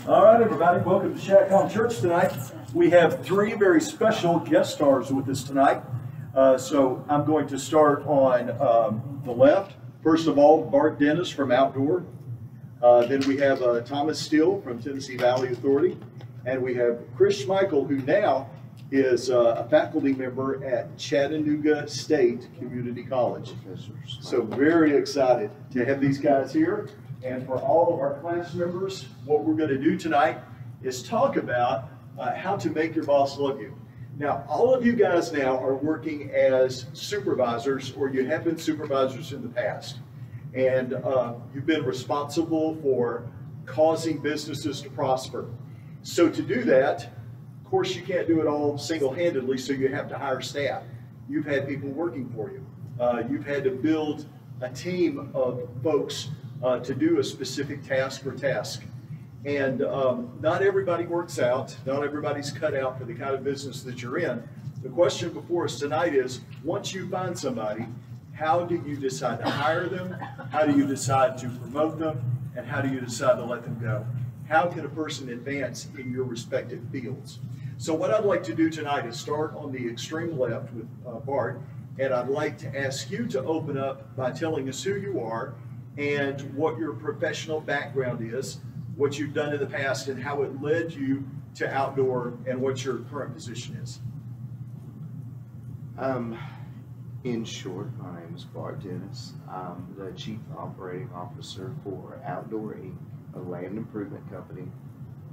All right, everybody, welcome to Shotcom Church tonight. We have three very special guest stars with us tonight. So I'm going to start on the left. First of all, Bart Dennis from Outdoor. Then we have Thomas Steele from Tennessee Valley Authority. And we have Chris Schmiechel, who now is a faculty member at Chattanooga State Community College. So very excited to have these guys here. And for all of our class members, what we're going to do tonight is talk about how to make your boss love you. Now, all of you guys now are working as supervisors, or you have been supervisors in the past. And you've been responsible for causing businesses to prosper. So to do that, of course, you can't do it all single-handedly, so you have to hire staff. You've had people working for you. You've had to build a team of folks to do a specific task or task. And not everybody works out. Not everybody's cut out for the kind of business that you're in. The question before us tonight is, once you find somebody, how do you decide to hire them? How do you decide to promote them? And how do you decide to let them go? How can a person advance in your respective fields? So what I'd like to do tonight is start on the extreme left with Bart, and I'd like to ask you to open up by telling us who you are and what your professional background is, what you've done in the past, and how it led you to Outdoor, and what your current position is. In short, my name is Bart Dennis. I'm the Chief Operating Officer for Outdoor Inc., a land improvement company.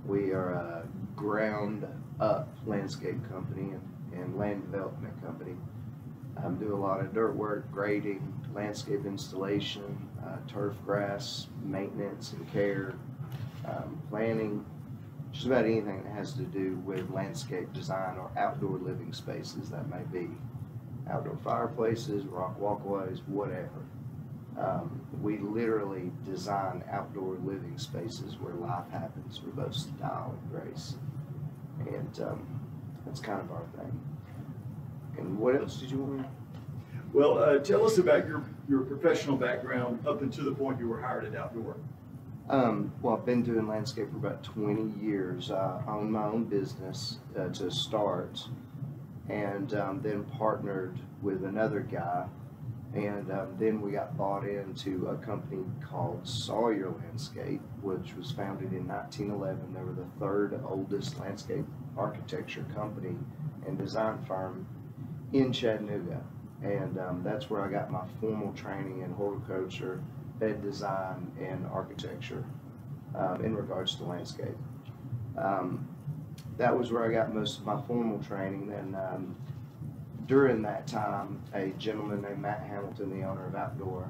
We are a ground-up landscape company and land development company. Do a lot of dirt work, grading, landscape installation, turf grass, maintenance and care, planning, just about anything that has to do with landscape design or outdoor living spaces that may be. Outdoor fireplaces, rock walkways, whatever. We literally design outdoor living spaces where life happens with both style and grace. And that's kind of our thing. And what else did you want to know? Well, tell us about your professional background up until the point you were hired at Outdoor. Well, I've been doing landscape for about 20 years. I owned my own business to start, and then partnered with another guy, and then we got bought into a company called Sawyer Landscape, which was founded in 1911. They were the third oldest landscape architecture company and design firm in Chattanooga, and that's where I got my formal training in horticulture, bed design, and architecture in regards to landscape. That was where I got most of my formal training. Then during that time, a gentleman named Matt Hamilton, the owner of Outdoor,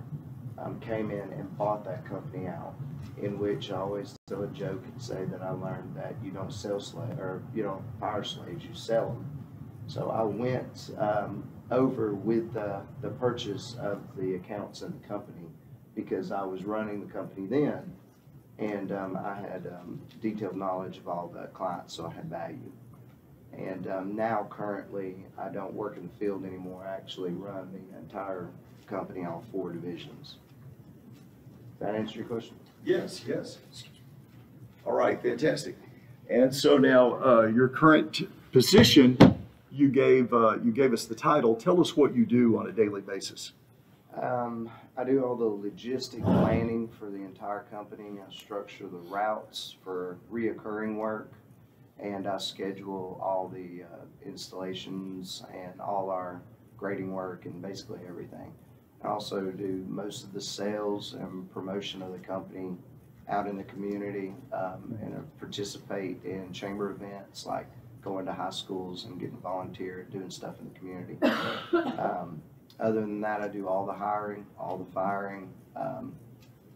came in and bought that company out, in which I always tell a joke and say that I learned that you don't sell slaves, or you don't fire slaves, you sell them. So I went over with the purchase of the accounts in the company, because I was running the company then, and I had detailed knowledge of all the clients, so I had value. And now currently I don't work in the field anymore. I actually run the entire company, all 4 divisions. Does that answer your question? Yes, yes. All right, fantastic. And so now your current position, you gave us the title. Tell us what you do on a daily basis. I do all the logistic planning for the entire company. I structure the routes for reoccurring work, and I schedule all the installations and all our grading work and basically everything. I also do most of the sales and promotion of the company out in the community, and I participate in chamber events like going to high schools and getting volunteer, doing stuff in the community. Other than that, I do all the hiring, all the firing.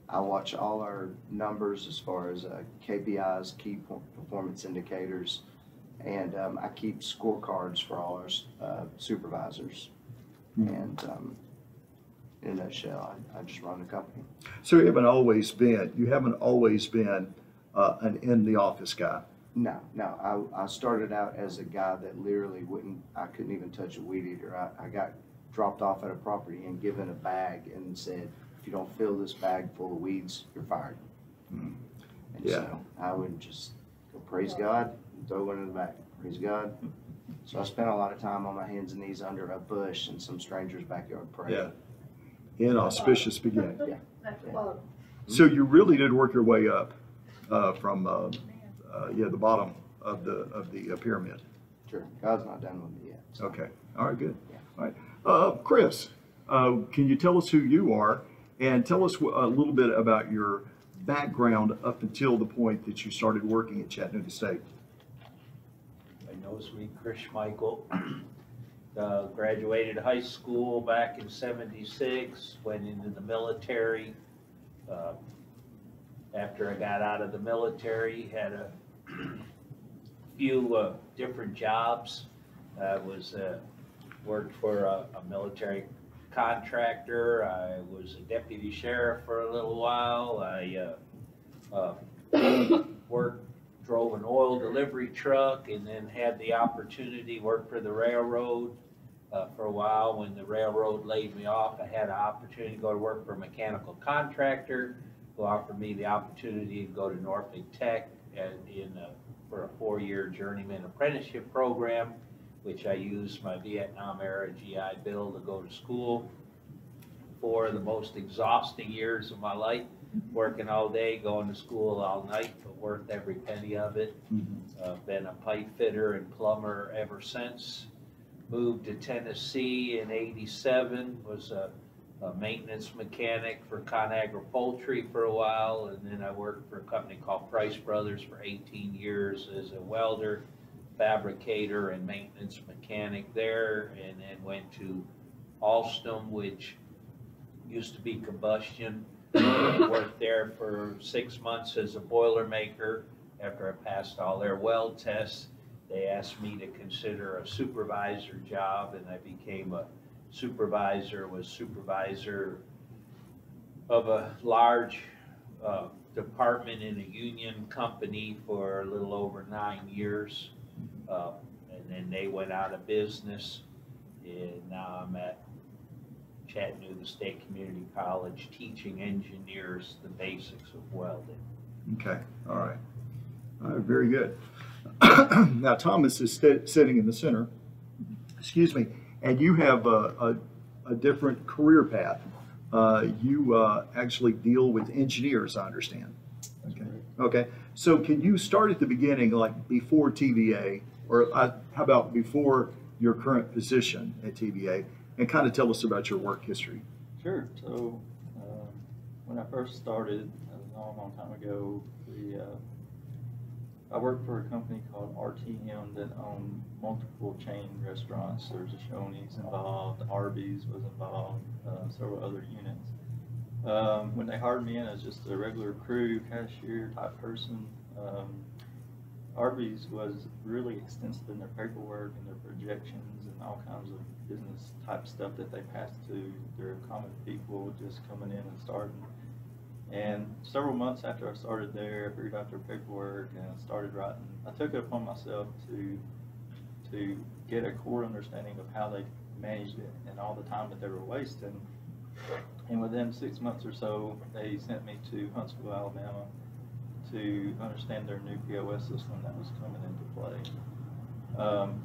I watch all our numbers as far as KPIs, key performance indicators, and I keep scorecards for all our supervisors. And in a nutshell, I just run the company. So you haven't always been an in the office guy. No. I started out as a guy that literally I couldn't even touch a weed eater. I got dropped off at a property and given a bag and said, if you don't fill this bag full of weeds, you're fired. And Yeah. so I would just praise God, throw one in the back, praise God. So I spent a lot of time on my hands and knees under a bush in some stranger's backyard praying. Yeah. Inauspicious beginning. Yeah. So you really did work your way up from the bottom of the pyramid. Sure. God's not done with me yet. So. Okay. All right. Good. Yeah. All right. Chris, can you tell us who you are and tell us a little bit about your background up until the point that you started working at Chattanooga State? I knows me, Chris Schmiechel. Graduated high school back in '76, went into the military. After I got out of the military, had a few different jobs. I worked for a military contractor. I was a deputy sheriff for a little while. I drove an oil delivery truck, and then had the opportunity to work for the railroad for a while. When the railroad laid me off, I had an opportunity to go to work for a mechanical contractor who offered me the opportunity to go to Norfolk Tech for a 4-year journeyman apprenticeship program, which I used my Vietnam era GI Bill to go to school. For the most exhausting years of my life, working all day, going to school all night, but worth every penny of it. Been a pipe fitter and plumber ever since. Moved to Tennessee in '87, was a maintenance mechanic for ConAgra Poultry for a while, and then I worked for a company called Price Brothers for 18 years as a welder, fabricator, and maintenance mechanic there, and then went to Alstom, which used to be combustion. Worked there for 6 months as a Boilermaker. After I passed all their weld tests, they asked me to consider a supervisor job, and I became a supervisor, was supervisor of a large department in a union company for a little over 9 years. And then they went out of business, and now I'm at Chattanooga State Community College teaching engineers the basics of welding. Okay. All right. Very good. Now Thomas is sitting in the center. Excuse me. And you have a different career path. You actually deal with engineers, I understand. Okay. Okay. So can you start at the beginning, like before TVA, or how about before your current position at TVA, and kind of tell us about your work history? Sure. So when I first started, a long time ago, I worked for a company called RTM that owned multiple chain restaurants. There was a Shoney's involved, Arby's was involved, several other units. When they hired me in as just a regular crew, cashier type person, Arby's was really extensive in their paperwork and their projections and all kinds of business type stuff that they passed to their common people just coming in and starting. And several months after I started there, I figured out their paperwork and I started writing. I took it upon myself to get a core understanding of how they managed it and all the time that they were wasting. And within 6 months or so, they sent me to Huntsville, Alabama, to understand their new POS system that was coming into play.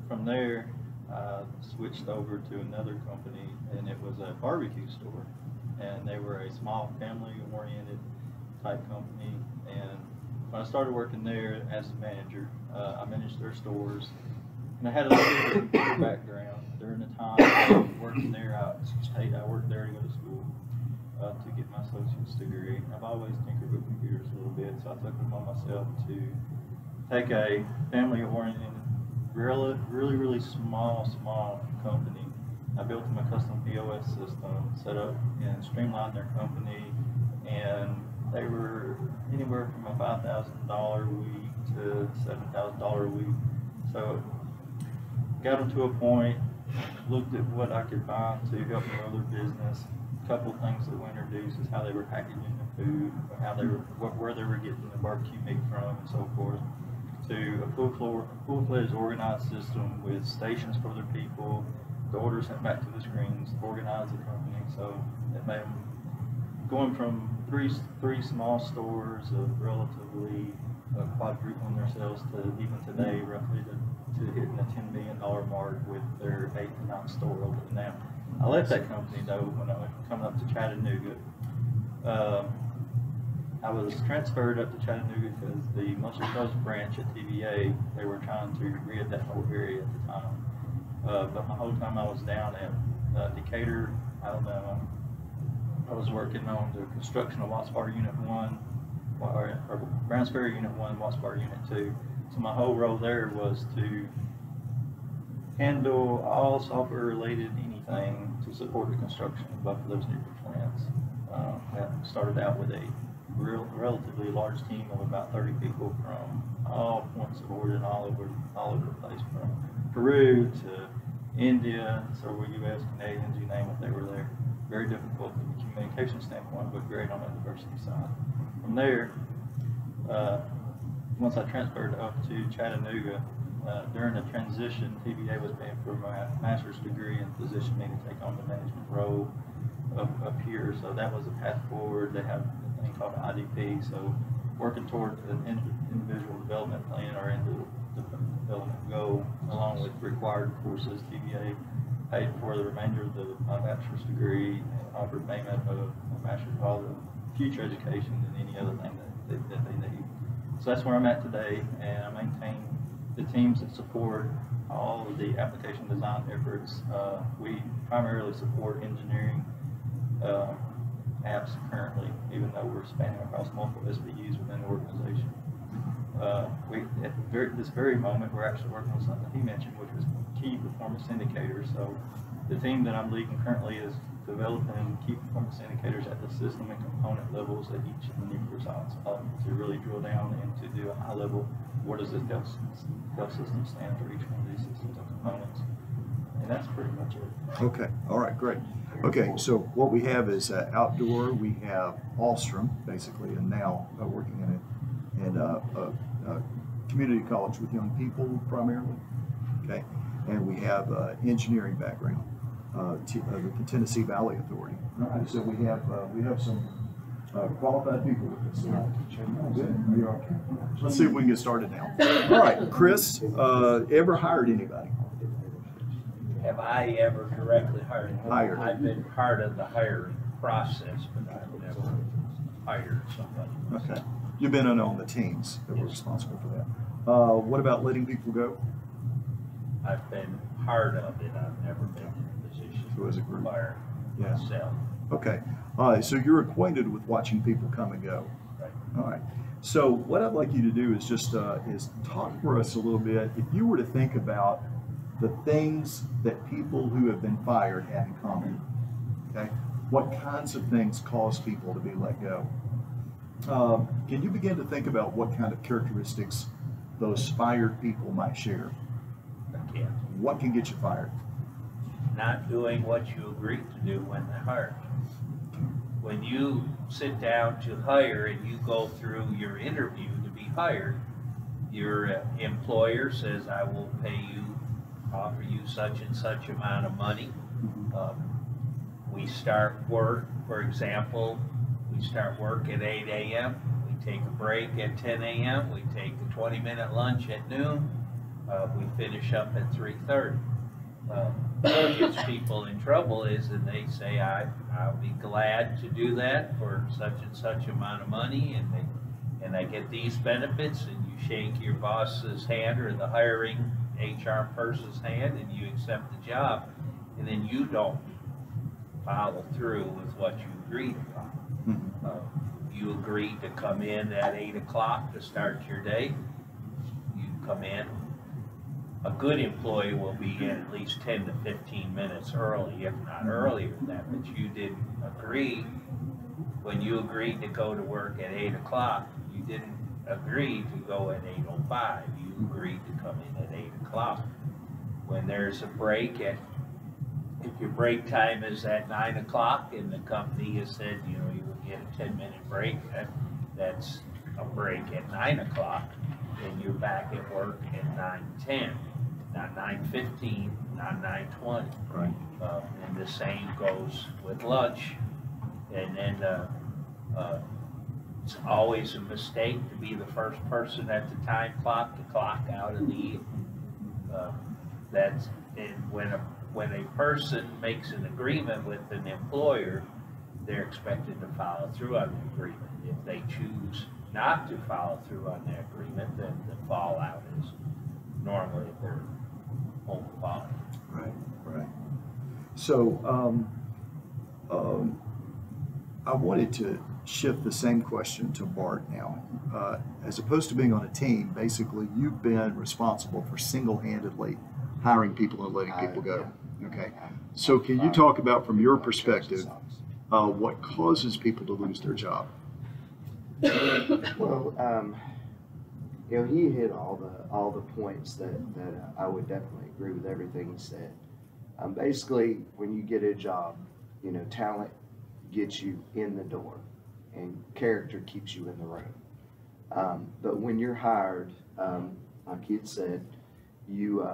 From there, I switched over to another company, and it was a barbecue store. And they were a small family-oriented type company. And when I started working there as a manager, I managed their stores. And I had a little bit of background. During the time I was working there, I worked there to go to school to get my associate's degree. I've always tinkered with computers a little bit, so I took it upon myself to take a family-oriented, really small company. I built them a custom POS system, set up and streamlined their company, and they were anywhere from a $5,000 a week to $7,000 a week. So got them to a point, looked at what I could find to help grow their business. A couple of things that we introduced is how they were packaging the food, where they were getting the barbecue meat from, and so forth, to a full-fledged organized system with stations for their people, the orders sent back to the screens, organize the company. So it made them, going from three small stores of relatively quadrupling themselves to even today roughly to hitting the $10 million mark with their 8th to 9th store opening now. I left that company though when I was coming up to Chattanooga. I was transferred up to Chattanooga because the Muscle Coast branch at TVA, they were trying to rid that whole area at the time. But my whole time I was down at Decatur, Alabama, I was working on the construction of Watts Bar Unit 1, or Browns Ferry Unit 1, Watts Bar Unit 2. So my whole role there was to handle all software related anything to support the construction of both of those nuclear plants. That started out with a relatively large team of about 30 people from all points of origin all over the place, from Peru to India, several U.S., Canadians, you name it, they were there. Very difficult from a communication standpoint, but great on the diversity side. From there, once I transferred up to Chattanooga, during the transition, TVA was paying for my master's degree and positioned me to take on the management role up here. So that was a path forward. They have a thing called an IDP. So working toward an individual development plan or individual development goal, along with required courses, TVA paid for the remainder of my bachelor's degree and offered payment of a master's of all the future education and any other thing that they need. So that's where I'm at today, and I maintain the teams that support all of the application design efforts. We primarily support engineering apps currently, even though we're spanning across multiple SBUs within the organization. At this very moment, we're actually working on something he mentioned, which was key performance indicators. So the team that I'm leading currently is developing key performance indicators at the system and component levels at each of the nuclear sites to really drill down and to do a high level, what does this health system stand for each one of these systems and components. And that's pretty much it. Okay, all right, great. Okay, so what we have is outdoor, we have Alstrom, basically, and now working in a community college with young people primarily, okay? And we have engineering background, the Tennessee Valley Authority. All right, so we have some qualified people with us. Let's see if we can get started now. All right, Chris, ever hired anybody? Have I ever directly hired? Hired. I've been part of the hiring process, but I've never hired somebody. Okay. You've been on the teams that were responsible for that. What about letting people go? I've been part of it. I've never been in a position So as a group. to fire Yeah. myself. Okay. All right. So you're acquainted with watching people come and go. Right. All right. So what I'd like you to do is just is talk for us a little bit. If you were to think about the things that people who have been fired have in common, okay? What kinds of things cause people to be let go? Can you begin to think about what kind of characteristics those fired people might share? I can't. What can get you fired? Not doing what you agreed to do when they hired you. When you sit down to hire and you go through your interview to be hired, your employer says, I will pay you, offer you such and such amount of money. We start work, for example, we start work at 8 a.m. We take a break at 10 a.m. We take a 20-minute lunch at noon. We finish up at 3:30. What gets people in trouble is that they say, I'll be glad to do that for such and such amount of money, and I get these benefits, and you shake your boss's hand or the hiring HR person's hand and you accept the job, and then you don't follow through with what you agreed upon. You agreed to come in at 8 o'clock to start your day. You come in. A good employee will be in at least 10 to 15 minutes early, if not earlier than that, but you didn't agree. When you agreed to go to work at 8 o'clock, you didn't agree to go at 8:05. You agreed to come in at 8 o'clock. When there's a break if your break time is at 9 o'clock and the company has said, you will get a 10-minute break, that's a break at 9 o'clock, and you're back at work at 9:10, not 9:15, not 9:20. Right. And the same goes with lunch. And then It's always a mistake to be the first person at the time clock to clock out of the, that's, and when a person makes an agreement with an employer, they're expected to follow through on the agreement. If they choose not to follow through on the agreement, then the fallout is normally their own fault. Right, right. So, I wanted to shift the same question to Bart now. As opposed to being on a team, basically, you've been responsible for single-handedly hiring people and letting people go. Okay. So, can you talk about, from your perspective, what causes people to lose their job? Well, you know, he hit all the points that I would definitely agree with everything he said. Basically, when you get a job, you know, talent gets you in the door, and character keeps you in the room. But when you're hired, like he had said, you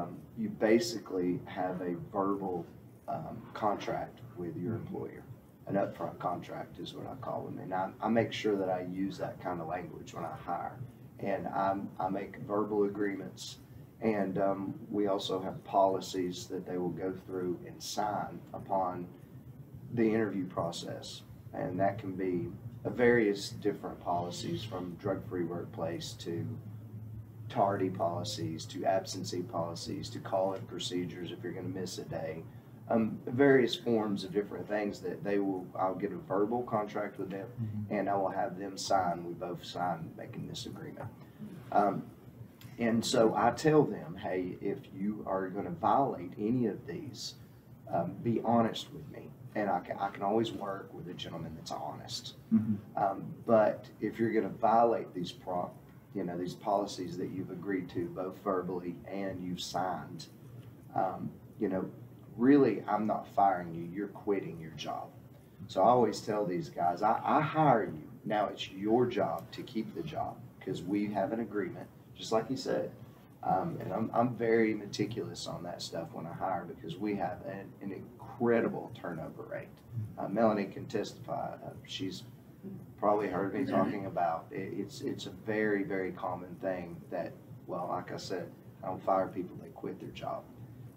basically have a verbal contract with your employer. An upfront contract is what I call them, and I make sure that I use that kind of language when I hire, and I make verbal agreements, and we also have policies that they will go through and sign upon the interview process, and that can be various different policies, from drug-free workplace to tardy policies to absentee policies to call-in procedures if you're going to miss a day. Various forms of different things that I'll get a verbal contract with them, and I will have them sign. We both sign making this agreement. And so I tell them, hey, if you are going to violate any of these, be honest with me. And I can always work with a gentleman that's honest. But if you're going to violate these these policies that you've agreed to, both verbally and you've signed, really, I'm not firing you, you're quitting your job. So I always tell these guys, I hire you. Now it's your job to keep the job, because we have an agreement, just like you said. And I'm very meticulous on that stuff when I hire, because we have an incredible turnover rate. Melanie can testify. She's probably heard me talking about it. It's a very, very common thing that, well, like I said, I don't fire people, they quit their job.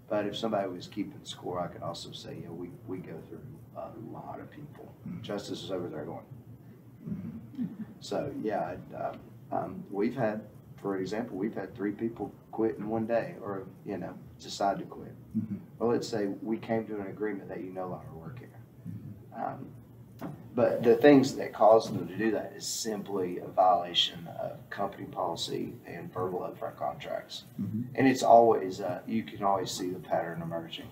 But if somebody was keeping score, I could also say, you know, we go through a lot of people. Justice is over there going. So, yeah, we've had, for example, we've had 3 people quit in one day, or, you know, decide to quit. Well, let's say we came to an agreement that you no longer work here. But the things that cause them to do that is simply a violation of company policy and verbal upfront contracts. And it's always, you can always see the pattern emerging.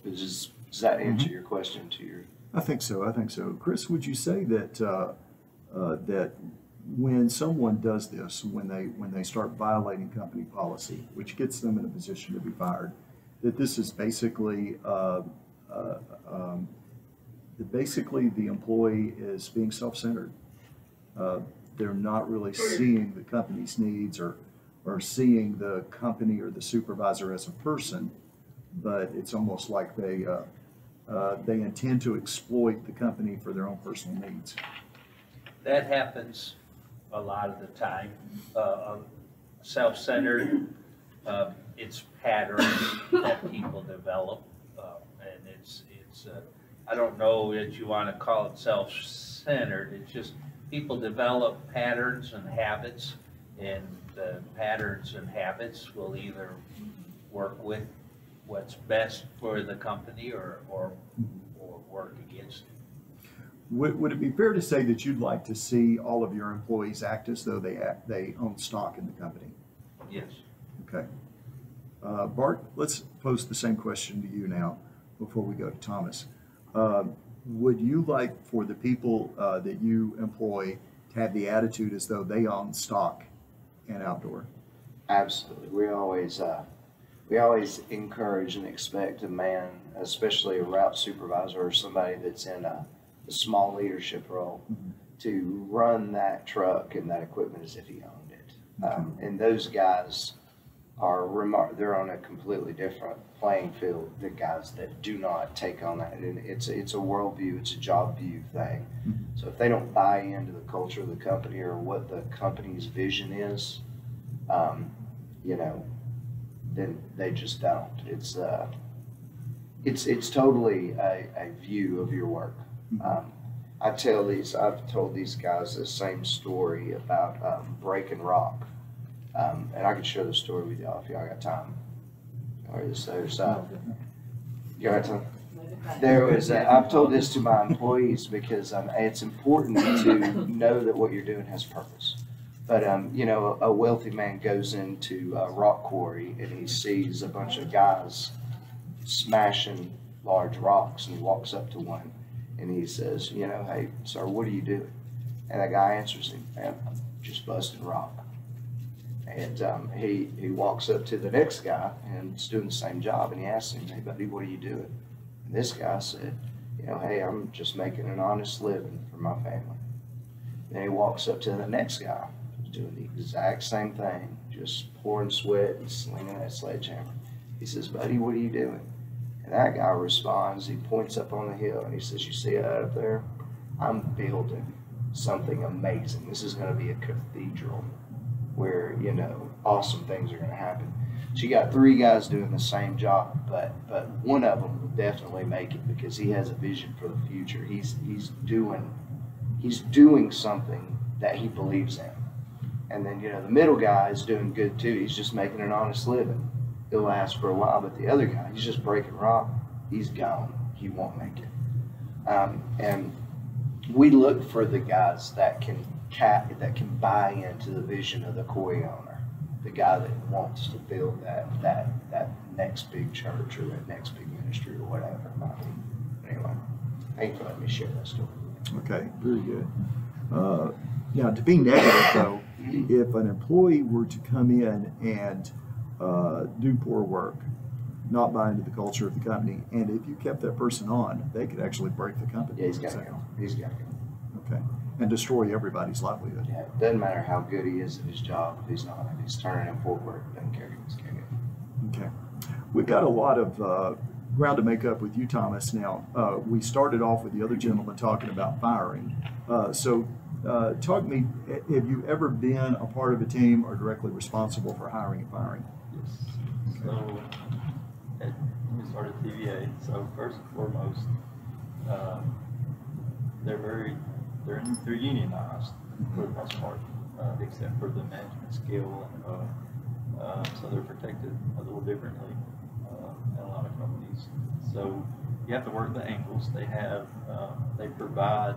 Does that answer your question to your? I think so. I think so. Chris, would you say that that when someone does this, when they start violating company policy, which gets them in a position to be fired, that this is basically the employee is being self-centered. They're not really seeing the company's needs or seeing the company or the supervisor as a person, but it's almost like they intend to exploit the company for their own personal needs. That happens a lot of the time. Self-centered, it's patterns that people develop, and it's I don't know that you want to call it self-centered. It's just people develop patterns and habits, and the patterns and habits will either work with what's best for the company or work against it. Would it be fair to say that you'd like to see all of your employees act as though they own stock in the company? Yes. Okay. Bart, let's pose the same question to you now before we go to Thomas. Would you like for the people that you employ to have the attitude as though they own stock in outdoor? Absolutely. We always encourage and expect a man, especially a route supervisor or somebody that's in a small leadership role, to run that truck and that equipment as if he owned it. And those guys they're on a completely different playing field than guys that do not take on that. And it's a worldview, it's a job view thing. So if they don't buy into the culture of the company or what the company's vision is, you know, then they just don't. It's totally a view of your work. I've told these guys the same story about breaking rock. And I can share the story with y'all if y'all got time. You got time? I've told this to my employees because it's important to know that what you're doing has purpose. But, you know, a wealthy man goes into a rock quarry and he sees a bunch of guys smashing large rocks, and he walks up to one and he says, you know, hey, sir, what are you doing? And the guy answers him, man, I'm just busting rock. And he walks up to the next guy and is doing the same job, and he asks him, hey, buddy, what are you doing? And this guy said, you know, hey, I'm just making an honest living for my family. Then he walks up to the next guy, who's doing the exact same thing, just pouring sweat and slinging that sledgehammer. He says, buddy, what are you doing? And that guy responds, he points up on the hill, and he says, you see that up there? I'm building something amazing. This is going to be a cathedral where, you know, awesome things are going to happen. So you got three guys doing the same job, but one of them will definitely make it because he has a vision for the future. He's doing something that he believes in. And then, you know, the middle guy is doing good too. He's just making an honest living. He'll last for a while, but the other guy, he's just breaking rock. He's gone. He won't make it. And we look for the guys that can buy into the vision of the quarry owner, the guy that wants to build that next big church or that next big ministry or whatever it might be. Anyway, thanks for letting me share that story. Okay, very good. Now, to be negative though, if an employee were to come in and do poor work, not buy into the culture of the company, and if you kept that person on, they could actually break the company. Yeah, he's got to go. He's got to go. Okay, and destroy everybody's livelihood. Yeah, it doesn't matter how good he is at his job if he's not. If he's turning in poor work, doesn't care. He's got to go. Okay, we've got a lot of ground to make up with you, Thomas. Now, we started off with the other gentleman talking about firing. So talk to me, have you ever been a part of a team or directly responsible for hiring and firing? Yes. So, we started TVA. So first and foremost, they're unionized for the most part, except for the management skill, and so they're protected a little differently in a lot of companies. So you have to work the angles. They provide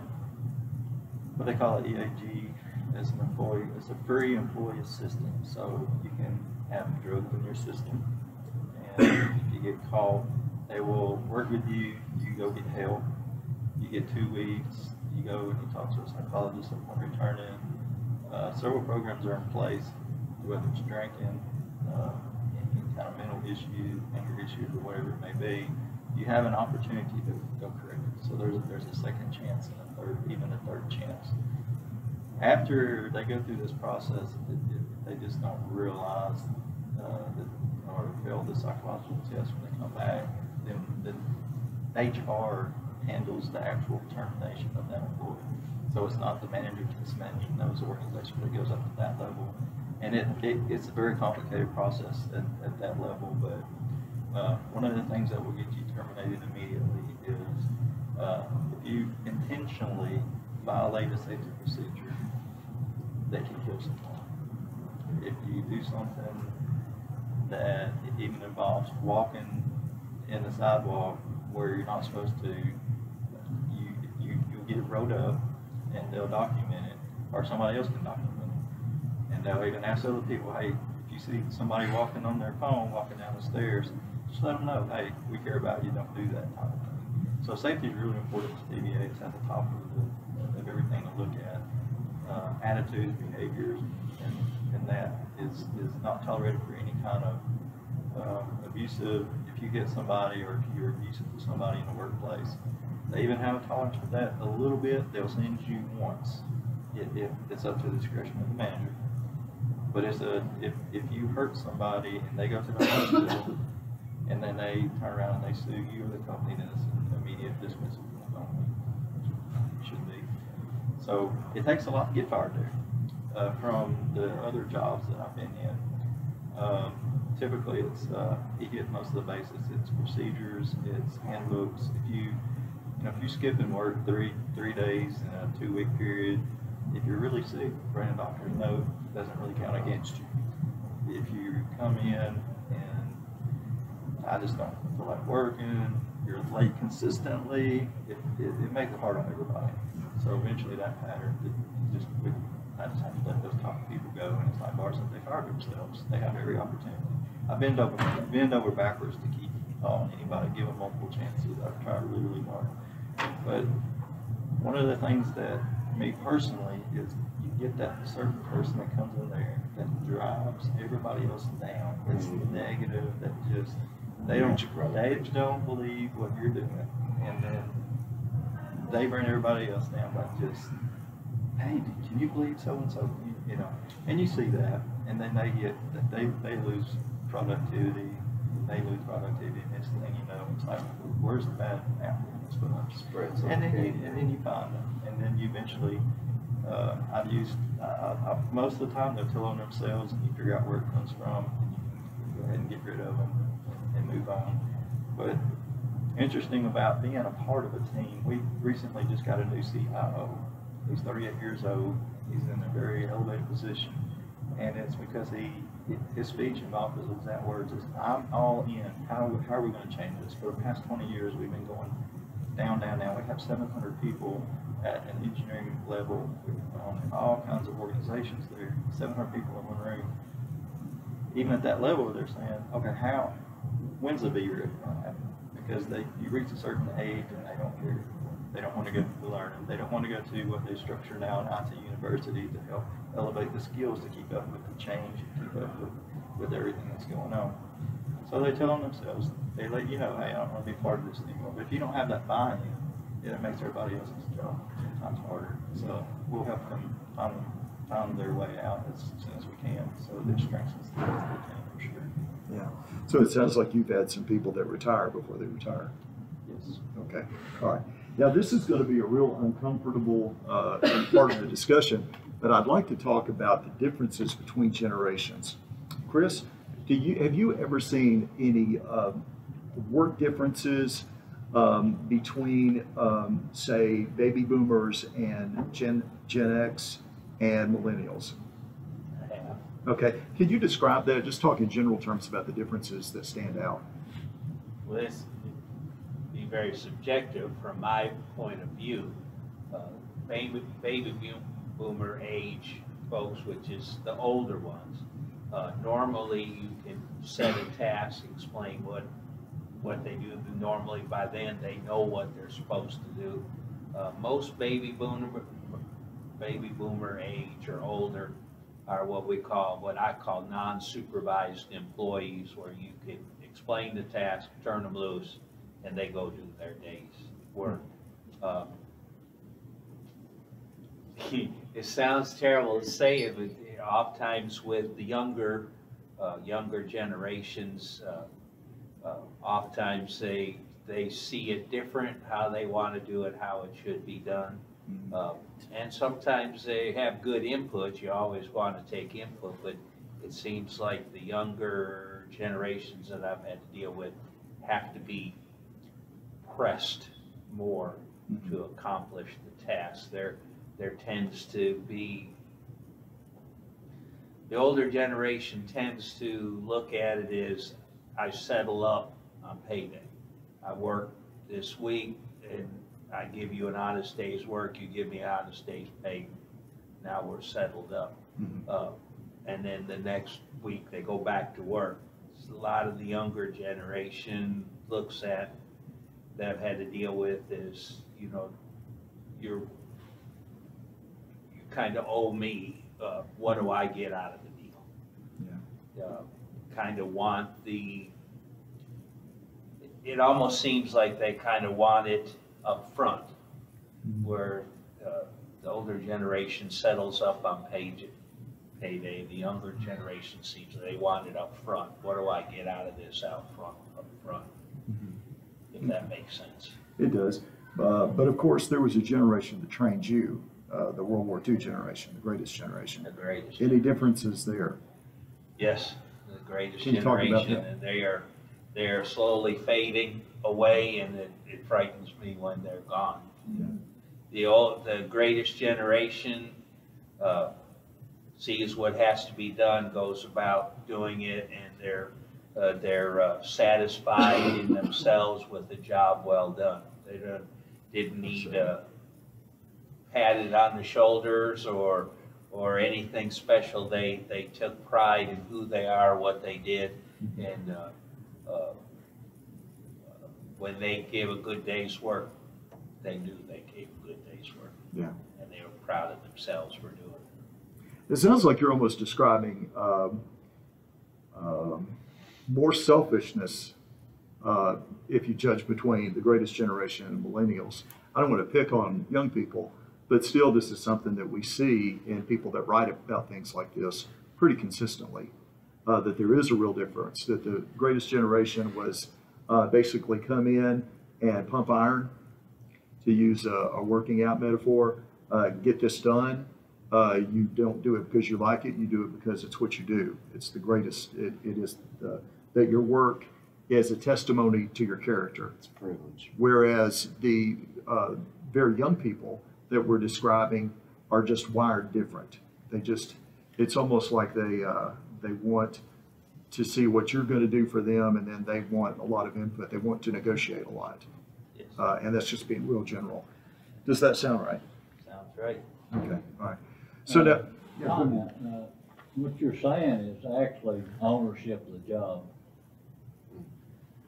what they call an EAG as an employee. It's a free employee assistance, so you can have drugs in your system, and if you get caught, they will work with you. You go get help. You get 2 weeks. You go and you talk to a psychologist upon returning. Several programs are in place, whether it's drinking, any kind of mental issue, anger issues, or whatever it may be. You have an opportunity to go correct it. So there's a second chance and even a third chance. After they go through this process, they just don't realize that in order to fail the psychological test when they come back, then HR handles the actual termination of that employee. So it's not the manager that's managing those organizations that goes up to that level. And it's a very complicated process at that level, but one of the things that will get you terminated immediately is if you intentionally violate a safety procedure that can kill someone. If you do something that even involves walking in the sidewalk where you're not supposed to, you'll get wrote up and they'll document it, or somebody else can document it. And they'll even ask other people, hey, if you see somebody walking on their phone, walking down the stairs, just let them know, hey, we care about you, don't do that type of thing. So safety is really important to TVA. It's at the top of everything to look at. Attitudes, behaviors, and that is not tolerated for any kind of abusive. If you get somebody or if you're abusive to somebody in the workplace, they even have a tolerance for that a little bit. They'll send you once. It's up to the discretion of the manager. But it's if you hurt somebody and they go to the hospital and then they turn around and they sue you or the company, then it's an immediate dismissal from the company, which it should be. So it takes a lot to get fired there. From the other jobs that I've been in, typically it's you hit most of the basics. It's procedures, it's handbooks. If you skip and work three days in a 2-week period, if you're really sick, writing a doctor's note doesn't really count against you. If you come in and I just don't feel like working, you're late consistently, it makes it hard on everybody. So eventually that pattern, I just have to let those top people go, and it's like Bart said, they fire themselves. They have every opportunity. I bend over backwards to keep on anybody, give them multiple chances. I've tried really, really hard. But one of the things that me personally is you get that certain person that comes in there that drives everybody else down. It's the negative that just they don't believe what you're doing, and then they bring everybody else down by just, hey, can you believe so and so? And you see that, and then they lose productivity. And next thing you know, it's like, where's the bad apple? Spreads. And then you find them, and then you eventually. Most of the time they'll tell on themselves, and you figure out where it comes from, and you can go ahead and get rid of them and move on. But interesting about being a part of a team, we recently just got a new CIO. He's 38 years old. He's in a very elevated position, and it's because his speech involved his exact words is, "I'm all in. How are we going to change this?" For the past 20 years, we've been going down. We have 700 people at an engineering level on all kinds of organizations there. 700 people in one room. Even at that level, they're saying, "Okay, when's the V-Rip going to happen?" Because you reach a certain age and they don't care. They don't want to go to learning. They don't want to go to what they structure now in IT University to help elevate the skills to keep up with the change, and keep up with everything that's going on. So they tell themselves, they let you know, hey, I don't want to be part of this anymore. But if you don't have that buy-in, it makes everybody else's job 10 times harder. So we'll help them find their way out as soon as we can. So it strengthens the team for sure. Yeah. So it sounds like you've had some people that retire before they retire. Yes. Okay. All right. Now this is going to be a real uncomfortable part of the discussion, but I'd like to talk about the differences between generations. Chris, have you ever seen any work differences between, say, baby boomers and Gen X and millennials? I have. Okay. Can you describe that? Just talk in general terms about the differences that stand out. Well, this be very subjective from my point of view. Baby boomer age folks, which is the older ones, normally you can set a task, explain what they do. Normally by then they know what they're supposed to do. Most baby boomer age or older are what I call non-supervised employees, where you can explain the task, turn them loose, and they go do their day's work. It sounds terrible to say it, but oftentimes with the younger generations, oftentimes they see it different, how they want to do it, how it should be done. And sometimes they have good input. You always want to take input, but it seems like the younger generations that I've had to deal with have to be pressed more to accomplish the task. There tends to be, the older generation tends to look at it as, I settle up on payday. I work this week and I give you an honest day's work, you give me an honest day's pay. Now we're settled up. And then the next week they go back to work. A lot of the younger generation looks at, that I've had to deal with, is, you kind of owe me, what do I get out of the deal? Yeah. Kind of want it almost seems like they kind of want it up front, where the older generation settles up on payday. The younger generation seems they want it up front. What do I get out of this up front? If that makes sense. It does. But of course, there was a generation that trained you, the World War II generation, the greatest generation. The greatest. Any differences there? Yes, the greatest Can you talk about generation, that? and they are slowly fading away, and it frightens me when they're gone. Yeah. The greatest generation sees what has to be done, goes about doing it, and they're satisfied in themselves with the job well done. They didn't need patted on the shoulders or anything special. They took pride in who they are, what they did, and when they gave a good day's work, they knew they gave a good day's work. Yeah. And they were proud of themselves for doing it. It sounds like you're almost describing more selfishness if you judge between the greatest generation and millennials. I don't want to pick on young people, but still this is something that we see in people that write about things like this pretty consistently, that there is a real difference, that the greatest generation was basically come in and pump iron, to use a working out metaphor, get this done. You don't do it because you like it, you do it because it's what you do. It's the greatest, it is that your work is a testimony to your character. It's a privilege. Whereas the very young people that we're describing are just wired different. It's almost like they want to see what you're going to do for them, and then they want a lot of input. They want to negotiate a lot. Yes. And that's just being real general. Does that sound right? Sounds right. Okay, all right. So now, yeah, go ahead. What you're saying is actually ownership of the job.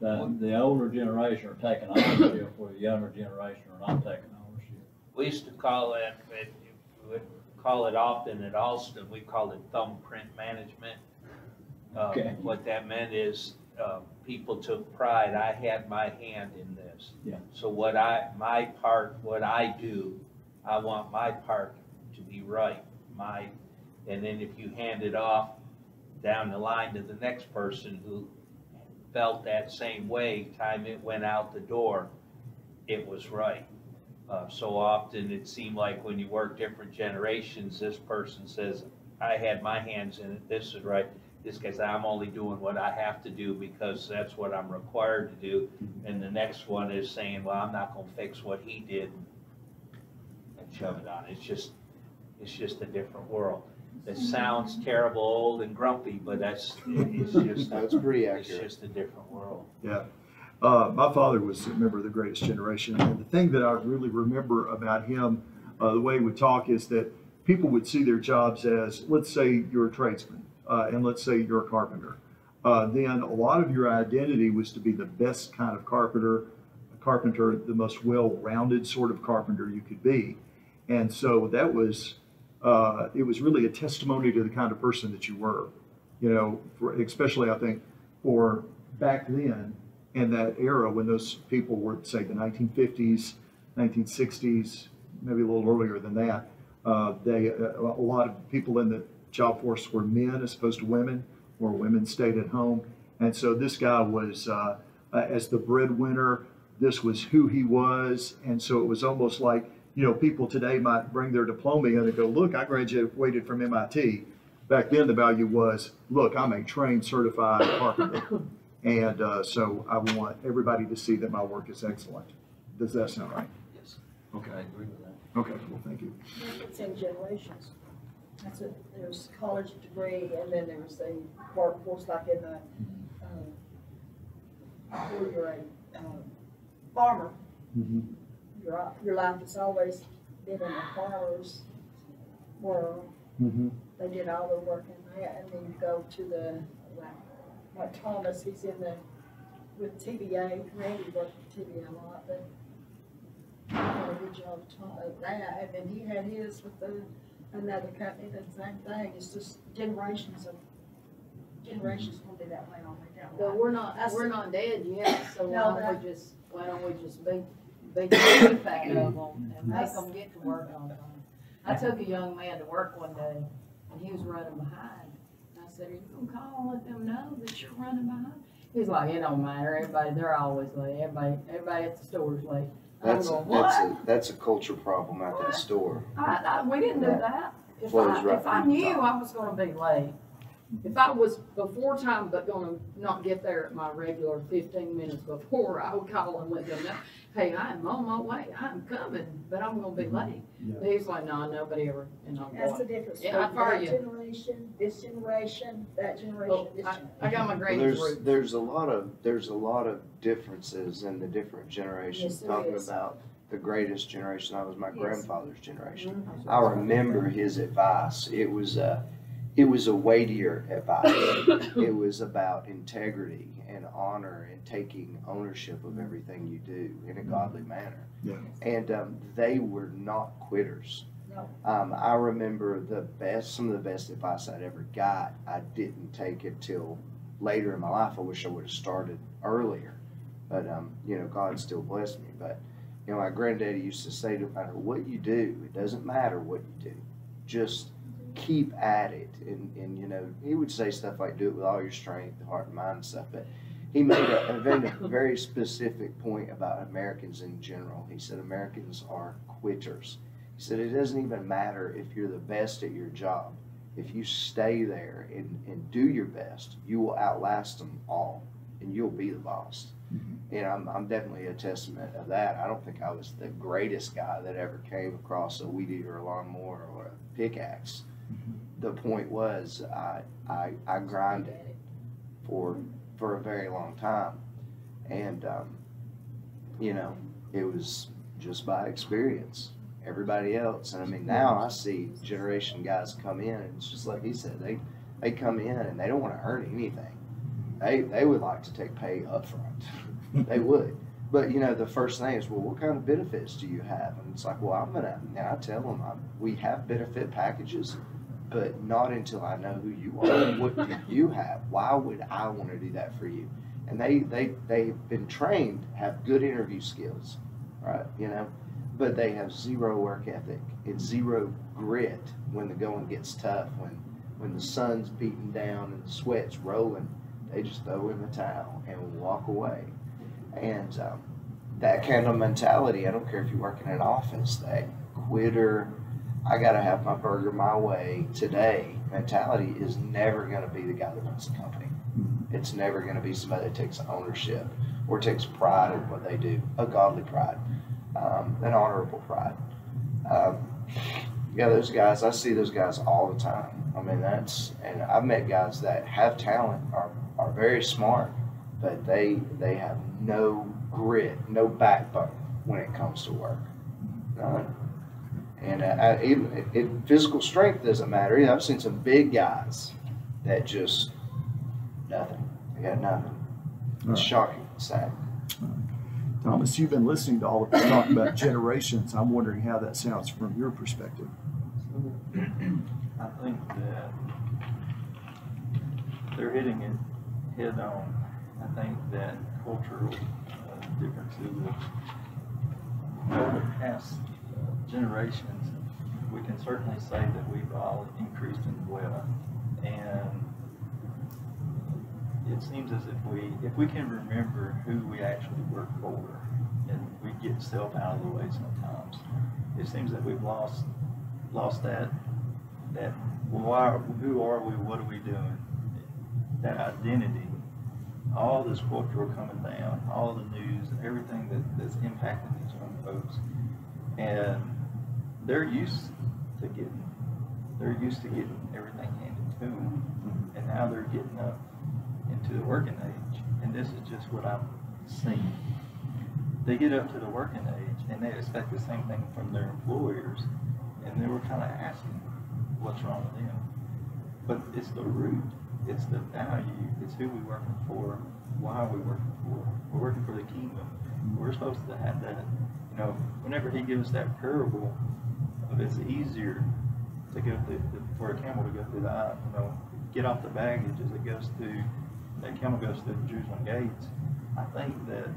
The older generation are taking ownership, where the younger generation are not taking ownership. We used to call it, we would call it often at Alston, we called it thumbprint management. Okay. What that meant is people took pride. I had my hand in this. Yeah. So what I do, I want my part to be right. And then if you hand it off down the line to the next person who felt that same way, time it went out the door, it was right. So often it seemed like when you work different generations, this person says, I had my hands in it, this is right. This guy says, I'm only doing what I have to do because that's what I'm required to do. And the next one is saying, well, I'm not going to fix what he did and shove it on. It's just a different world. It sounds terrible, old, and grumpy, but it's just That's pretty accurate. It's just a different world. Yeah. My father was a member of the greatest generation. And the thing that I really remember about him, the way he would talk, is that people would see their jobs as, let's say you're a tradesman, and let's say you're a carpenter. Then a lot of your identity was to be the best kind of carpenter, the most well-rounded sort of carpenter you could be. And so that was, it was really a testimony to the kind of person that you were, especially I think for back then in that era when those people were, say, the 1950s, 1960s, maybe a little earlier than that. A lot of people in the job force were men as opposed to women, or women stayed at home. And so this guy was, as the breadwinner, this was who he was. And so it was almost like, people today might bring their diploma in and go, look, I graduated from MIT. Back then the value was, look, I'm a trained, certified carpenter. And so I want everybody to see that my work is excellent. Does that sound right? Yes. Okay. I agree with that. Okay, well, thank you. It's in generations. That's it. There's college degree, and then there's a workforce like in the, where you're a farmer. Mm-hmm. Your life has always been in a farmer's world. Mm-hmm. They did all the work in that, and then you go to the, like Thomas, he's with TBA. Randy worked with TBA a lot, but he did a good job of that. And then he had his with another company, the same thing. It's just generations gonna be that way all the way down. But we're not dead yet, so No, why don't we just beat the fact of them and make them get to work on time. I took a young man to work one day, and he was running behind. And I said, are you gonna call and let them know that you're running behind? He's like, it don't matter, everybody, they're always late, everybody at the store's late. I'm going, what? That's a culture problem at that store. We didn't do that. If Flows right I through the knew top. I was gonna be late, if I was before time but gonna not get there at my regular 15 minutes before, I would call and let them know, hey, I'm on my way, I'm coming, but I'm gonna be late. Yeah. He's like, no, nobody ever, and I'm That's the going, difference. Yeah, I fire That you. generation, this generation, that generation, oh, this generation. I got my Well, granny's roots. there's a lot of differences in the different generations. Yes, there Talking is. about the greatest generation, that was my Yes. grandfather's generation. Mhm. I remember his advice. It was a weightier advice. It was about integrity and honor and taking ownership of everything you do in a godly manner. Yeah. And they were not quitters. No. I remember some of the best advice I'd ever got. I didn't take it till later in my life. I wish I would have started earlier, but God still blessed me. But my granddaddy used to say, no matter what you do, it doesn't matter what you do, just keep at it. And he would say stuff like, do it with all your strength, heart and mind and stuff. But he made a very specific point about Americans in general. He said Americans are quitters. He said it doesn't even matter if you're the best at your job. If you stay there and do your best, you will outlast them all, and you'll be the boss. And I'm definitely a testament of that. I don't think I was the greatest guy that ever came across a weed eater, a lawnmower, or a pickaxe. The point was I grinded for a very long time, and it was just by experience. Everybody else, and I mean, now I see generation guys come in, and it's just like he said, they come in and they don't want to earn anything. They would like to take pay up front. They would. But the first thing is, well, what kind of benefits do you have? And it's like, well, I tell them, we have benefit packages, but not until I know who you are. What do you have? Why would I want to do that for you? And they've been trained, have good interview skills, right? But they have zero work ethic and zero grit when the going gets tough, when the sun's beating down and the sweat's rolling. They just throw in the towel and walk away. And that kind of mentality, I don't care if you work in an office, that quitter, I got to have my burger my way today mentality is never going to be the guy that runs the company. It's never going to be somebody that takes ownership or takes pride in what they do, a godly pride, an honorable pride. Those guys, I see those guys all the time. I mean, and I've met guys that have talent, are very smart, but they have no grit, no backbone when it comes to work. None. And physical strength doesn't matter either. I've seen some big guys that just nothing. They got nothing. It's shocking, sad. Thomas, you've been listening to all of us talk about generations. I'm wondering how that sounds from your perspective. I think that they're hitting it head on. I think that cultural differences over the past generations, we can certainly say that we've all increased in wealth, and it seems as if we can remember who we actually work for, and we get self out of the way sometimes, it seems that we've lost that who are we, what are we doing, that identity, all this cultural coming down, all the news, everything that's impacting these young folks, and they're used to getting everything handed to them, and now they're getting up into the working age, and this is just what I'm seeing. They get up to the working age, and they expect the same thing from their employers, and they were kind of asking, what's wrong with them? But it's the root, it's the value, it's who we're working for, why are we working for? We're working for the kingdom. We're supposed to have that. Whenever he gives that parable of it's easier to go through, for a camel to go through the eye, get off the baggage as it goes through, that camel goes through the Jerusalem gates. I think that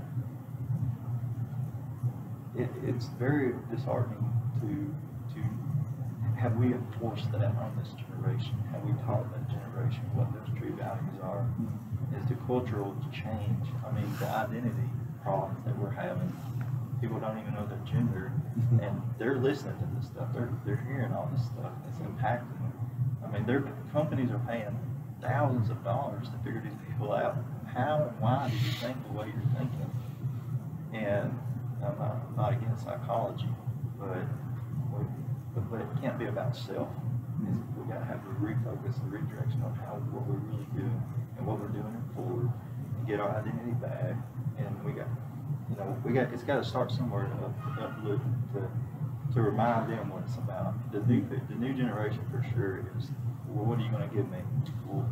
it's very disheartening to have we enforced that on this generation? Have we taught that generation what those true values are? Is the cultural change, I mean, the identity problems that we're having, people don't even know their gender, and they're listening to this stuff, they're hearing all this stuff, it's impacting them. I mean, their companies are paying thousands of dollars to figure these people out. How and why do you think the way you're thinking? And I'm not against psychology, but it can't be about self. We gotta have the refocus and redirection on what we're really doing and what we're doing it for, and get our identity back. And it's got to start somewhere to uplift, to remind them what it's about. The new generation for sure is, well, what are you going to give me? Well,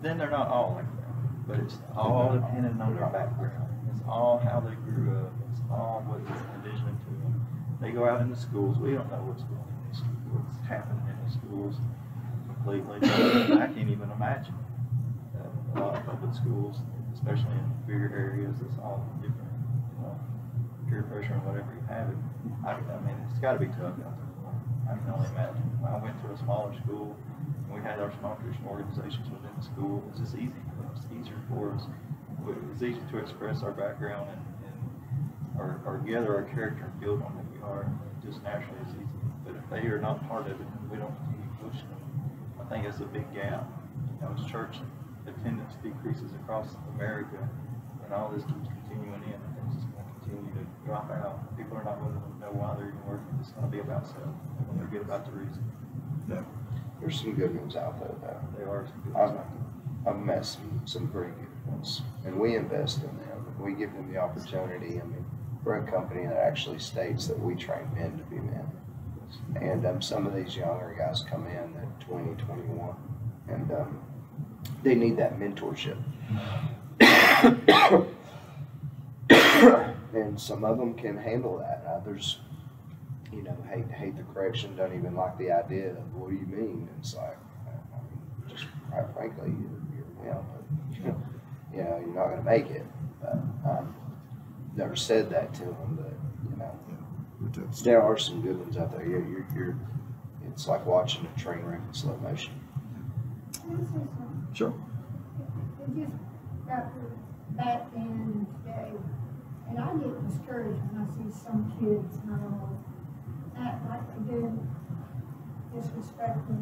then they're not all like that, but it's all dependent on their background. It's all how they grew up. It's all what's envisioned to them. They go out into schools. We don't know what's happening in the schools completely. I can't even imagine. A lot of public schools, especially in bigger areas, it's all different, peer pressure and whatever you have it. I mean, it's got to be tough out there. I can only imagine. When I went to a smaller school, and we had our small Christian organizations within the school. It's just easy for us. It's easier for us. It's easier to express our background and or gather our character and build on who we are. Just naturally, it's easy. But if they are not part of it, and we don't continue pushing them, I think it's a big gap. As church attendance decreases across America, and all this keeps continuing in, and it's just going to continue to drop out. People are not going to know why they're even working. It's going to be about self. They're going to forget about the reason. Yeah. There's some good ones out there, though. There are some good ones. I've met some pretty good ones, and we invest in them. We give them the opportunity. I mean, we're a company that actually states that we train men to be men. And some of these younger guys come in at 20, 21, and they need that mentorship. And some of them can handle that. Others, hate the correction, don't even like the idea of what do you mean? And it's like, I mean, just quite frankly, you're you're not going to make it. But never said that to them, but there are some good ones out there. It's like watching a train wreck in slow motion. Sure. It just got back then and today, and I get discouraged when I see some kids act like they do, disrespectful.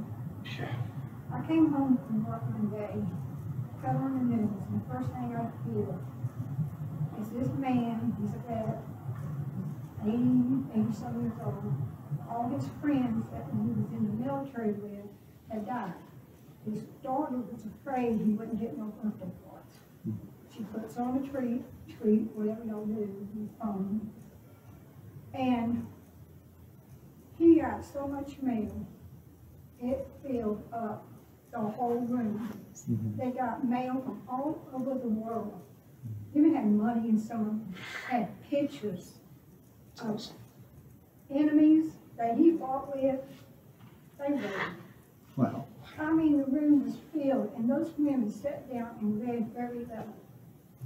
I came home from work one day, cut on the news, and the first thing I hear is this man, he's a vet, 80-some years old, all his friends that he was in the military with had died. His daughter was afraid he wouldn't get no birthday cards. She puts on a treat, whatever y'all do, his phone. And he got so much mail, it filled up the whole room. They got mail from all over the world. Even had money, and some of them had pictures of enemies that he fought with. They were. Wow. I mean, the room was filled, and those women sat down and read very little.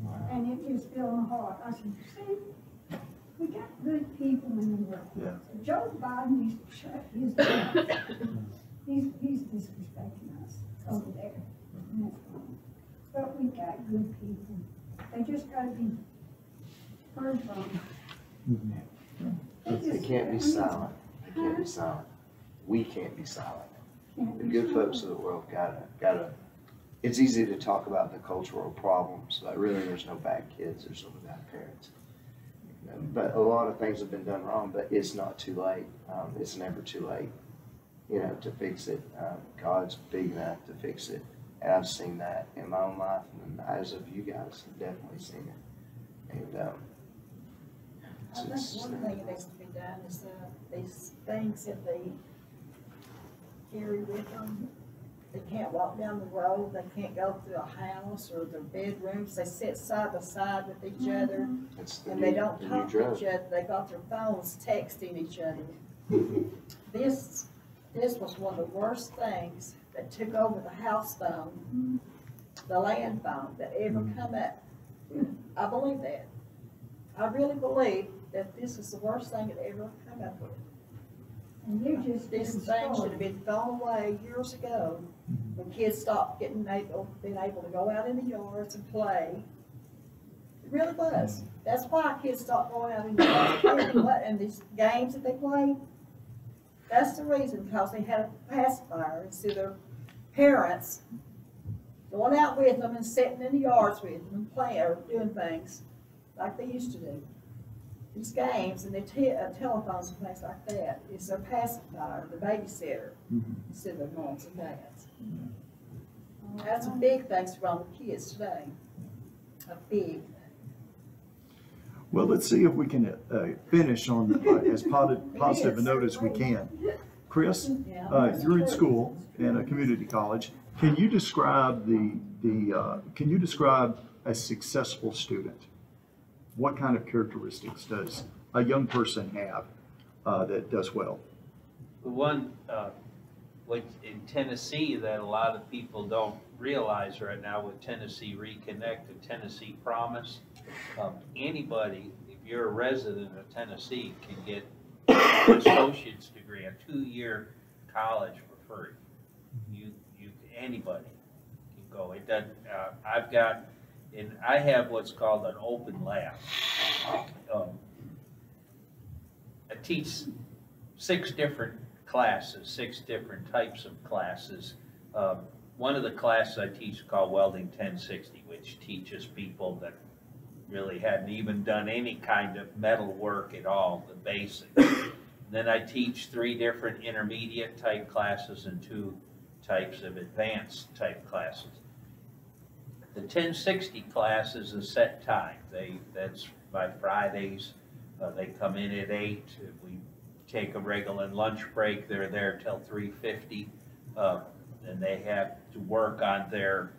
Wow. And it just filled my heart. I said, see, we got good people in the world. Yeah. So Joe Biden needs to shut his mouth. He's disrespecting us over there. And that's wrong. But we got good people. They just got to be heard from. They can't be silent. They can't be silent. We can't be silent. The good folks of the world gotta. It's easy to talk about the cultural problems, but really there's no bad kids, there's no bad parents. But a lot of things have been done wrong, but it's not too late. It's never too late, to fix it. God's big enough to fix it. And I've seen that in my own life, and as of you guys have definitely seen it. And I think one thing that needs to be done is these things that they carry with them, they can't walk down the road, they can't go through a house or their bedrooms, they sit side by side with each other, and they don't talk to each other, they got their phones texting each other. This was one of the worst things that took over the house phone, the land phone, that ever come up. I believe that. I really believe that this is the worst thing that ever come up with. And you just These didn't things should start. have been thrown away years ago, when kids stopped being able to go out in the yards and play. It really was. That's why kids stopped going out in the yards and these games that they played. That's the reason, because they had a pacifier instead of their parents going out with them and sitting in the yards with them and playing or doing things like they used to do. These games and the telephones and things like that is their pacifier, the babysitter, instead of their moms and dads. That's a big thing wrong with kids today. A big. Well, let's see if we can finish on as positive a note as we can. Chris, you're in school in a community college. Can you describe can you describe a successful student? What kind of characteristics does a young person have that does well? The one, what in Tennessee that a lot of people don't realize right now with Tennessee Reconnect and Tennessee Promise, anybody, if you're a resident of Tennessee, can get an associate's degree, a 2-year college for free. Anybody can go. It doesn't. I have what's called an open lab. I teach 6 different classes, 6 different types of classes. One of the classes I teach is called Welding 1060, which teaches people that really hadn't even done any kind of metal work at all, the basics. Then I teach 3 different intermediate type classes and 2 types of advanced type classes. The 1060 class is a set time. That's by Fridays. They come in at 8. We take a regular lunch break. They're there till 3:50. And they have to work on their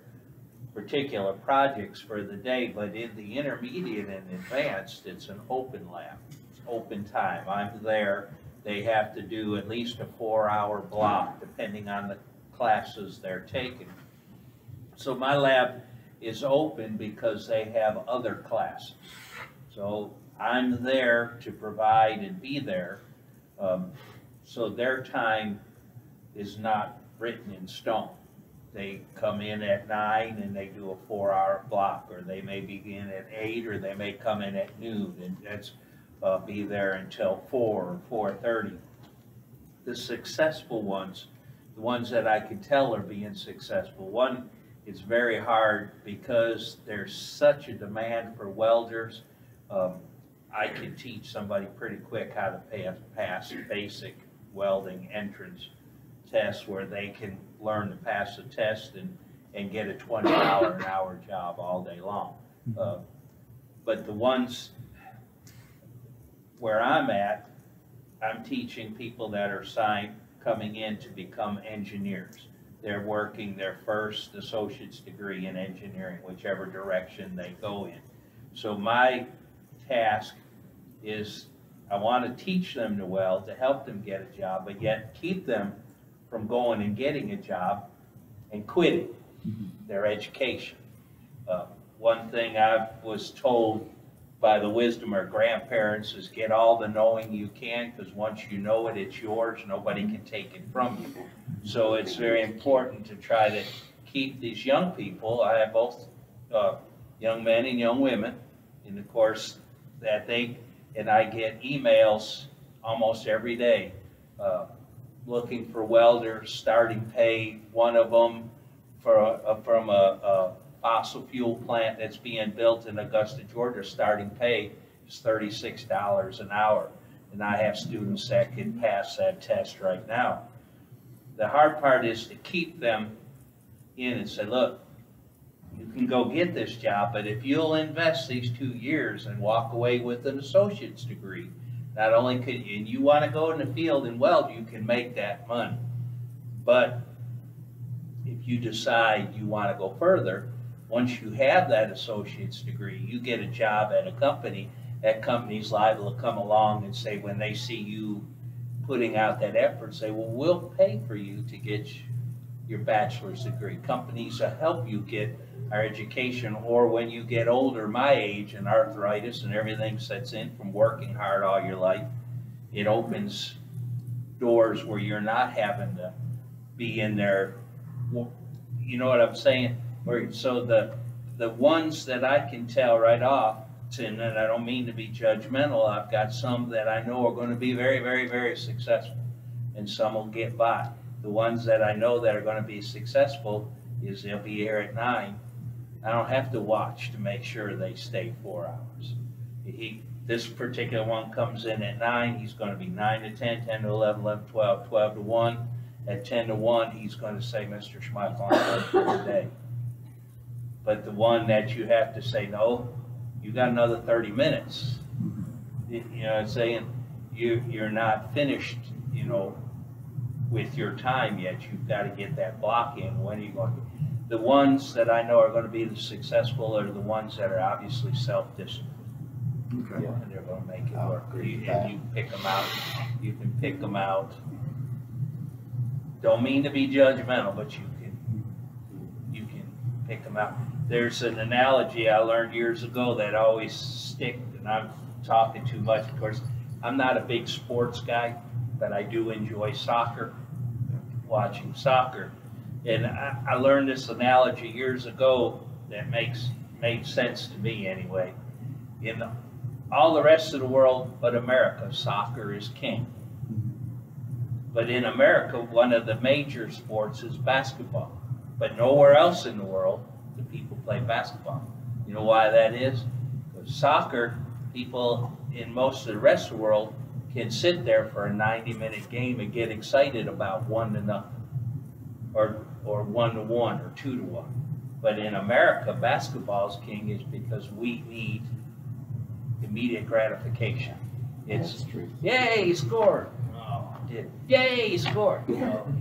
particular projects for the day. But in the intermediate and advanced, it's an open lab. It's open time. I'm there. They have to do at least a 4-hour block, depending on the classes they're taking. So my lab is open because they have other classes. So I'm there to provide and be there. So their time is not written in stone. They come in at 9 and they do a 4-hour block, or they may begin at 8, or they may come in at noon and that's be there until 4 or 4:30. The successful ones, the ones that I can tell are being successful. One, it's very hard because there's such a demand for welders. I can teach somebody pretty quick how to pass basic welding entrance tests where they can learn to pass the test and get a $20 an hour job all day long. But the ones where I'm at, I'm teaching people that are coming in to become engineers. They're working their first associate's degree in engineering, whichever direction they go in. So my task is I want to teach them to weld, to help them get a job, but yet keep them from going and getting a job and quitting their education. One thing I was told by the wisdom of grandparents is get all the knowing you can, because once you know it, it's yours. Nobody can take it from you. So it's very important to try to keep these young people. I have both young men and young women, and of course that and I get emails almost every day looking for welders, starting pay. One of them from a fossil fuel plant that's being built in Augusta, Georgia, starting pay is $36 an hour. And I have students that can pass that test right now. The hard part is to keep them in and say, look, you can go get this job, but if you'll invest these 2 years and walk away with an associate's degree, not only could and you want to go in the field and weld, you can make that money. But if you decide you want to go further, once you have that associate's degree, you get a job at a company, that company's liable to come along and say, when they see you putting out that effort, say, well, we'll pay for you to get your bachelor's degree. Companies will help you get our education, or when you get older, my age, and arthritis and everything sets in from working hard all your life, it opens doors where you're not having to be in there. You know what I'm saying? So the ones that I can tell right off, and I don't mean to be judgmental, I've got some that I know are going to be very, very, very successful, and some will get by. The ones that I know that are going to be successful is they'll be here at 9. I don't have to watch to make sure they stay 4 hours. This particular one comes in at 9, he's going to be 9 to 10, 10 to 11, 11 to 12, 12 to 1. At 10 to 1, he's going to say, Mr. Schmiechel, I'm done for the day. But the one that you have to say, no, you got another 30 minutes. You know what I'm saying? You're not finished, you know, with your time yet. You've got to get that block in. When are you going to? The ones that I know are going to be successful are the ones that are obviously self-disciplined. Okay. And they're going to make it work. And you pick them out. You can pick them out. Don't mean to be judgmental, but you can pick them out. There's an analogy I learned years ago that always stick, and I'm talking too much. Of course, I'm not a big sports guy, but I do enjoy soccer, watching soccer. And I learned this analogy years ago that made sense to me anyway. In all the rest of the world but America, soccer is king. But in America, one of the major sports is basketball. But nowhere else in the world do people play basketball. You know why that is? Because soccer, people in most of the rest of the world can sit there for a 90-minute game and get excited about 1-0, or 1-1, or 2-1. But in America, basketball's king is because we need immediate gratification. It's, yay, he scored. Yay, he scored. You know,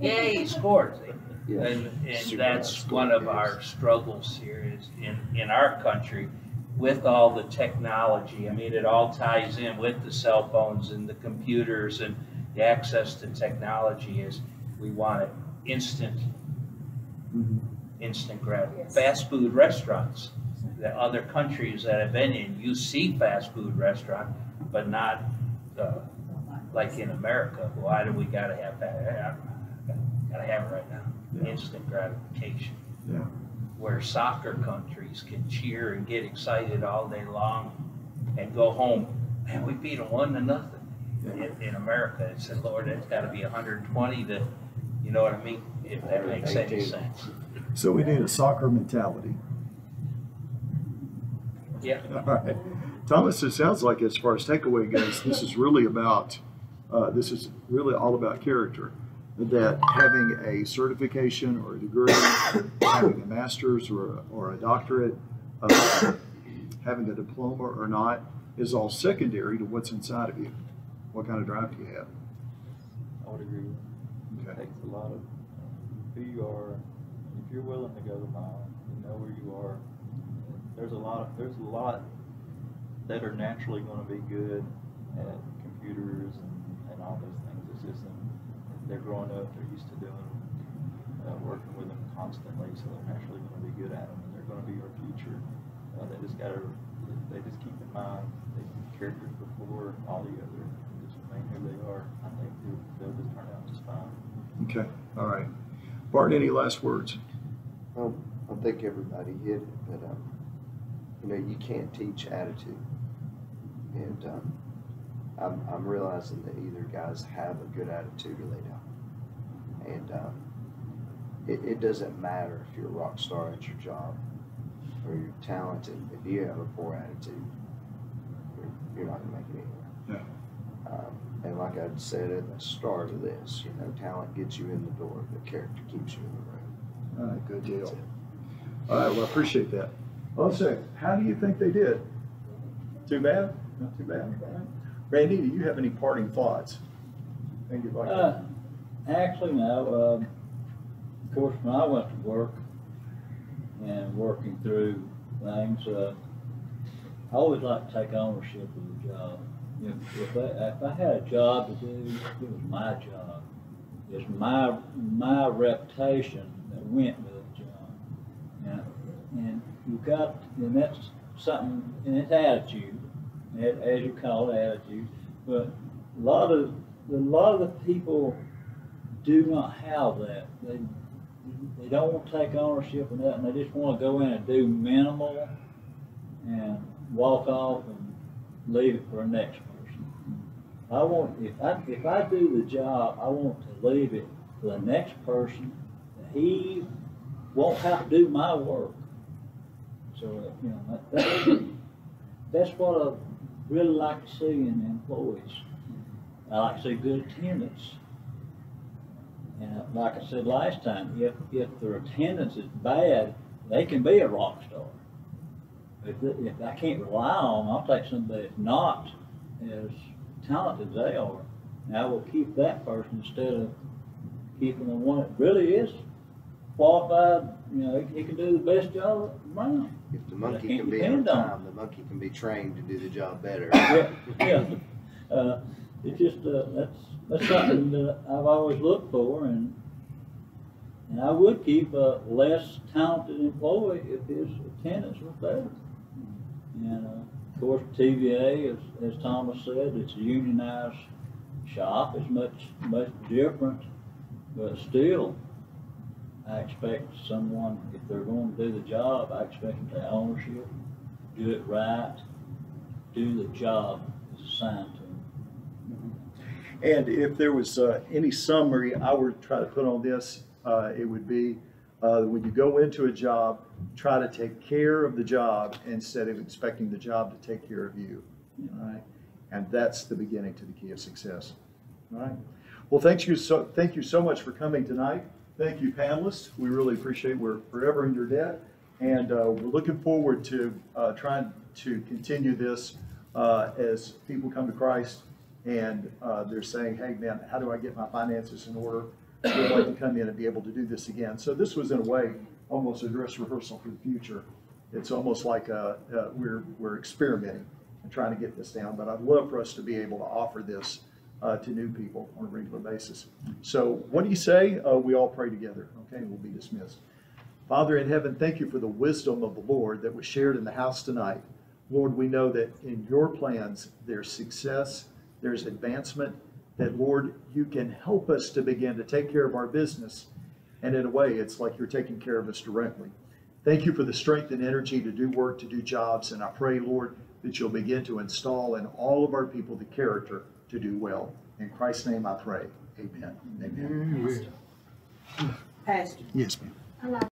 yay, he scored. And that's one of our struggles here is in our country with all the technology. I mean, it all ties in with the cell phones and the computers and the access to technology is we want it instant gratification. Fast food restaurants, the other countries that I've been in, you see fast food restaurant, but not like in America. Why do we gotta have that? Gotta have it right now. Yeah. Instant gratification. Yeah. Where soccer countries can cheer and get excited all day long and go home. Man, we beat them 1-0. Yeah. In America, it said, Lord, it's got to be 120 to, you know what I mean? If that makes any sense. So we need a soccer mentality. Yeah. All right. Thomas, it sounds like as far as takeaway goes, this is really all about character. That having a certification or a degree, having a master's or a doctorate, having a diploma or not, is all secondary to what's inside of you. What kind of drive do you have? I would agree. Okay. It takes a lot of who you are. If you're willing to go the mile, you know where you are. There's a lot that are naturally going to be good at computers and all those things. It's just they're growing up, they're used to doing, working with them constantly, so they're naturally going to be good at them, and they're going to be our future. They just keep in mind the characters before all the other, just remain who they are. I think they'll just turn out just fine. Okay, all right. Bart, any last words? I think everybody hit it, but you know, you can't teach attitude, and I'm realizing that either guys have a good attitude or they don't. And it doesn't matter if you're a rock star at your job or you're talented. If you have a poor attitude, you're not going to make it anywhere. Yeah. And like I said at the start of this, you know, talent gets you in the door, but character keeps you in the room. All right, good deal. All right, well, I appreciate that. Well, let's say, how do you think they did? Too bad? Not too bad? Randy, do you have any parting thoughts? Think you'd like to? Actually, no. Of course, when I went to work and working through things, I always like to take ownership of the job. If I had a job to do, it was my job. It's my reputation that went with the job. And you got, and that's something, and it's attitude, as you call it, attitude. But a lot of a lot of the people do not have that. They don't want to take ownership of that, and they just want to go in and do minimal and walk off and leave it for the next person. I want, if I do the job, I want to leave it for the next person. He won't have to do my work. So, you know, that's what I really like to see in employees. I like to see good attendance. And like I said last time, if their attendance is bad, they can be a rock star. If I can't rely on them, I'll take somebody that's not as talented as they are. And I will keep that person instead of keeping the one that really is qualified. You know, he can do the best job around. If the monkey can be on time, the monkey can be trained to do the job better. Yeah. It's just, that's something that I've always looked for, and I would keep a less talented employee if his attendance was better. And of course, TVA, as Thomas said, it's a unionized shop. It's much different, but still, I expect someone, if they're going to do the job, I expect them to have ownership, do it right, do the job that's assigned to them. And if there was any summary I were to try to put on this, it would be when you go into a job, try to take care of the job instead of expecting the job to take care of you. All right? And that's the beginning to the key of success. All right? Well, thank you so much for coming tonight. Thank you, panelists. We really appreciate it. We're forever in your debt. And we're looking forward to trying to continue this as people come to Christ and they're saying, hey, man, how do I get my finances in order? We'd like to come in and be able to do this again. So this was, in a way, almost a dress rehearsal for the future. It's almost like we're experimenting and trying to get this down. But I'd love for us to be able to offer this to new people on a regular basis. So what do you say? We all pray together, okay? We'll be dismissed. Father in heaven, thank you for the wisdom of the Lord that was shared in the house tonight. Lord, we know that in your plans there's success, there's advancement, that, Lord, you can help us to begin to take care of our business. And in a way, it's like you're taking care of us directly. Thank you for the strength and energy to do work, to do jobs. And I pray, Lord, that you'll begin to install in all of our people the character to do well. In Christ's name I pray. Amen. Amen. Pastor. Yes, ma'am.